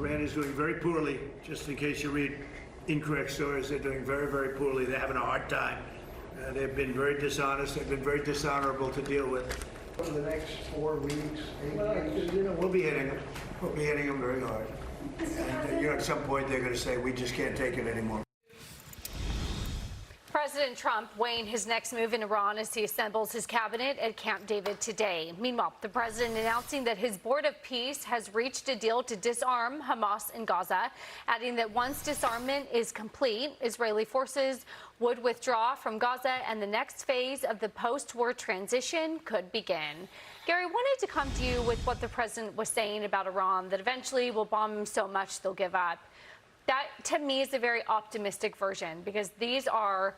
Iran is doing very poorly, just in case you read incorrect stories. They're doing very, very poorly. They're having a hard time. They've been very dishonest. They've been very dishonorable to deal with. For the next 4 weeks, 8 weeks? We'll be hitting them. We'll be hitting them very hard. And, at some point, they're going to say, we just can't take it anymore. President Trump weighing his next move in Iran as he assembles his cabinet at Camp David today. Meanwhile, the president announcing that his board of peace has reached a deal to disarm Hamas in Gaza, adding that once disarmament is complete, Israeli forces would withdraw from Gaza and the next phase of the post-war transition could begin. Gary, wanted to come to you with what the president was saying about Iran, that eventually will bomb them so much they'll give up. That, to me, is a very optimistic version, because these are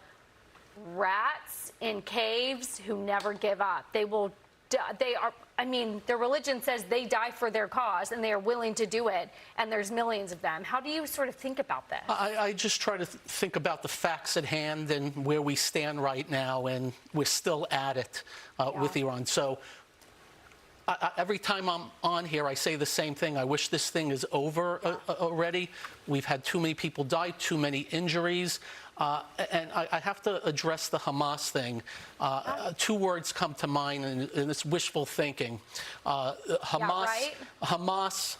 rats in caves who never give up. They are, I mean, their religion says they die for their cause, and they are willing to do it, and there's millions of them. How do you sort of think about this? I just try to think about the facts at hand and where we stand right now, and we're still at it with Iran. So every time I'm on here, I say the same thing. I wish this thing is over already. We've had too many people die, too many injuries. And I have to address the Hamas thing. Two words come to mind, and it's wishful thinking. Hamas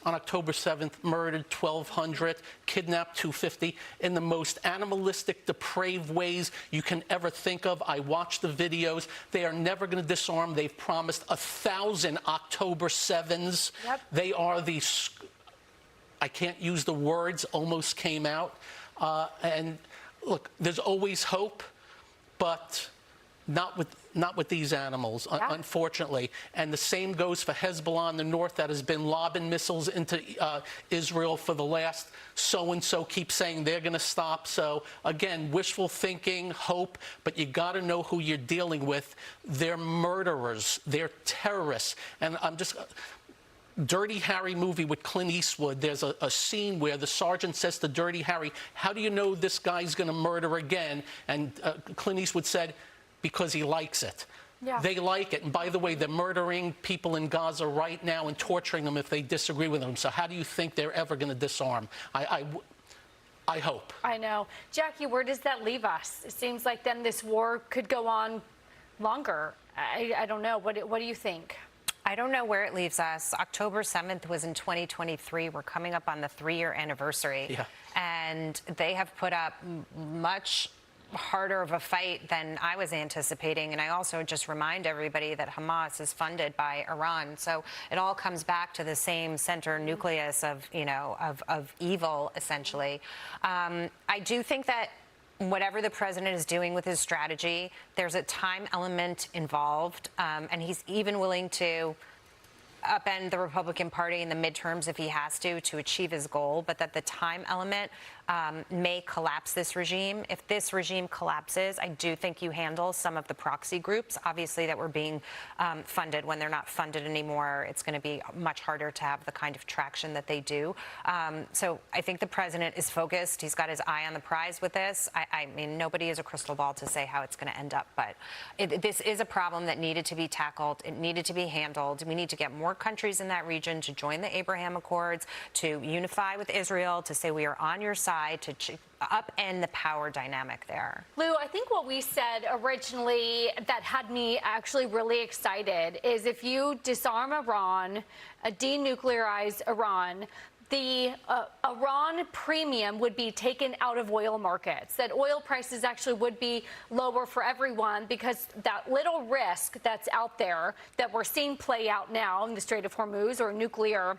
on October 7th murdered 1,200, kidnapped 250 in the most animalistic, depraved ways you can ever think of. I watched the videos. They are never going to disarm. They've promised 1,000 October 7s. Yep. They are the, I can't use the words, almost came out. And look, there's always hope, but not with these animals, unfortunately. And the same goes for Hezbollah in the north that has been lobbing missiles into Israel for the last so-and-so, keep saying they're going to stop. So, again, wishful thinking, hope, but you got to know who you're dealing with. They're murderers. They're terrorists. And I'm just... Dirty Harry movie with Clint Eastwood, there's a scene where the sergeant says to Dirty Harry, how do you know this guy's going to murder again? And Clint Eastwood said, because he likes it. Yeah. They like it. And by the way, they're murdering people in Gaza right now and torturing them if they disagree with them. So how do you think they're ever going to disarm? I hope. I know. Jackie, where does that leave us? It seems like then this war could go on longer. I don't know. What do you think? I don't know where it leaves us. October 7th was in 2023. We're coming up on the 3-year anniversary. Yeah. And they have put up much harder of a fight than I was anticipating. And I also just remind everybody that Hamas is funded by Iran. So it all comes back to the same center nucleus of, of evil, essentially. I do think that whatever the president is doing with his strategy, there's a time element involved, and he's even willing to upend the Republican Party in the midterms if he has to achieve his goal, but that the time element may collapse this regime. If this regime collapses, I do think you handle some of the proxy groups, obviously, that were being funded. When they're not funded anymore, it's going to be much harder to have the kind of traction that they do. So I think the president is focused. He's got his eye on the prize with this. I mean, nobody has a crystal ball to say how it's going to end up, but this is a problem that needed to be tackled. It needed to be handled. We need to get more countries in that region to join the Abraham Accords, to unify with Israel, to say we are on your side, to upend the power dynamic there. Lou, I think what we said originally that had me actually really excited is if you disarm Iran, denuclearize Iran, the Iran premium would be taken out of oil markets, that oil prices actually would be lower for everyone because that little risk that's out there that we're seeing play out now in the Strait of Hormuz or nuclear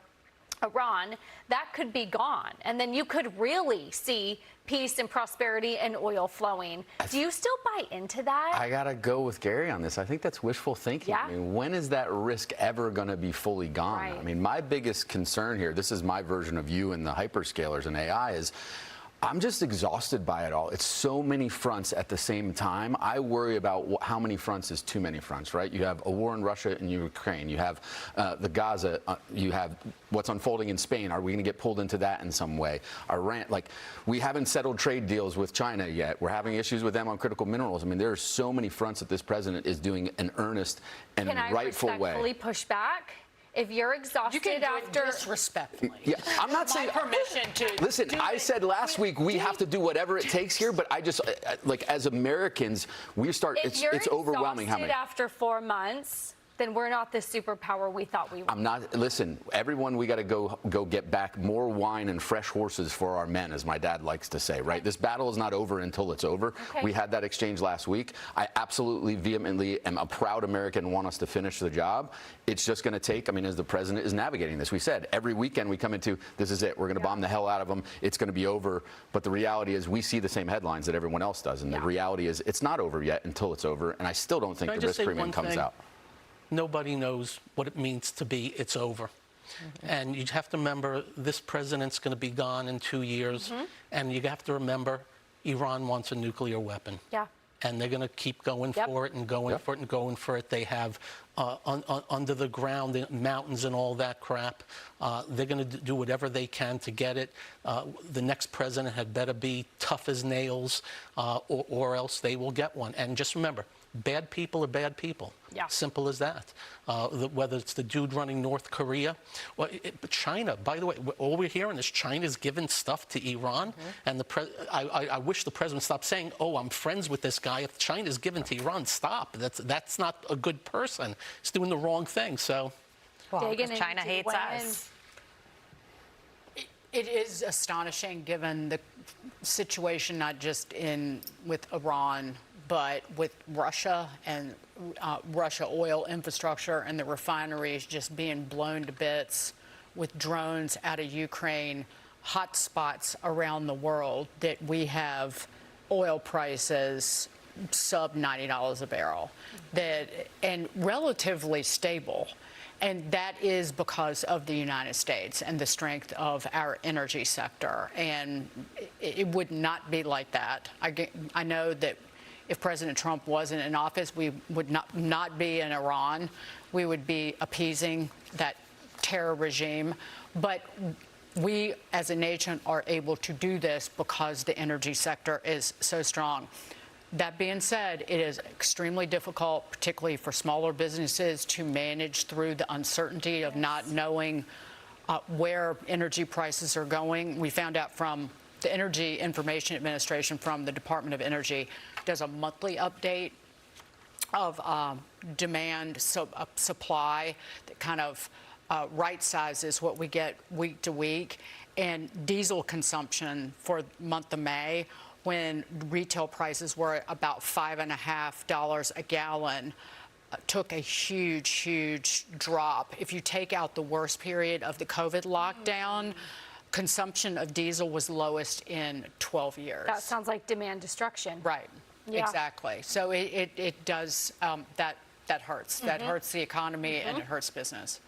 Iran, that could be gone. And then you could really see peace and prosperity and oil flowing. Do you still buy into that? I got to go with Gary on this. I think that's wishful thinking. Yeah? I mean, when is that risk ever going to be fully gone? Right. I mean, my biggest concern here, this is my version of you and the hyperscalers and AI, is I'm just exhausted by it all. It's so many fronts at the same time. I worry about how many fronts is too many fronts, right? You have a war in Russia and Ukraine. You have the Gaza. You have what's unfolding in Spain. Are we going to get pulled into that in some way? Iran, like, we haven't settled trade deals with China yet. We're having issues with them on critical minerals. I mean, there are so many fronts that this president is doing an earnest and rightful way. Can I respectfully push back If you're You exhausted can do after it disrespectfully. Yeah, I'm not saying. Permission to Listen, do I it. said last week we have to do whatever it takes here, but I just like as Americans, we start. if you're It's overwhelming how exhausted many. after 4 months, then we're not the superpower we thought we were. I'm not. Listen, everyone, we got to go get back more wine and fresh horses for our men, as my dad likes to say. Right? This battle is not over until it's over. Okay. We had that exchange last week. I absolutely vehemently am a proud American and want us to finish the job. It's just going to take. I mean, as the president is navigating this, we said every weekend we come into this is it. We're going to bomb the hell out of them. It's going to be over. But the reality is, we see the same headlines that everyone else does, and the reality is, it's not over yet until it's over. And I still don't think Can I the just risk say premium one comes thing? out. Nobody knows what it means to be it's over. And you have to remember, this president's going to be gone in 2 years. And you have to remember, Iran wants a nuclear weapon. Yeah. And they're going to keep going for it and going for it and going for it. They have under the ground, the mountains and all that crap. They're going to do whatever they can to get it. The next president had better be tough as nails, or else they will get one. And just remember, bad people are bad people. Yeah. Simple as that. Whether it's the dude running North Korea, but China. By the way, all we're hearing is China's giving stuff to Iran, and I wish the president stopped saying, "Oh, I'm friends with this guy." If China's giving to Iran, stop. That's not a good person. He's doing the wrong thing. So, Well, Digging because China into hates when- us. It is astonishing given the situation, not just with Iran, but with Russia and Russia oil infrastructure and the refineries just being blown to bits, with drones out of Ukraine, hot spots around the world, that we have oil prices sub $90 a barrel, and relatively stable. And that is because of the United States and the strength of our energy sector. And it would not be like that. I know that if President Trump wasn't in office, we would not be in Iran. We would be appeasing that terror regime. But we, as a nation, are able to do this because the energy sector is so strong. That being said, it is extremely difficult, particularly for smaller businesses, to manage through the uncertainty of not knowing where energy prices are going. We found out from the Energy Information Administration from the Department of Energy does a monthly update of demand, supply, that kind of right sizes what we get week to week. And diesel consumption for the month of May, when retail prices were about $5.50 a gallon, took a huge drop. If you take out the worst period of the COVID lockdown, consumption of diesel was lowest in 12 years. That sounds like demand destruction. Right. Yeah. Exactly. So it does, that hurts. That hurts the economy and it hurts business.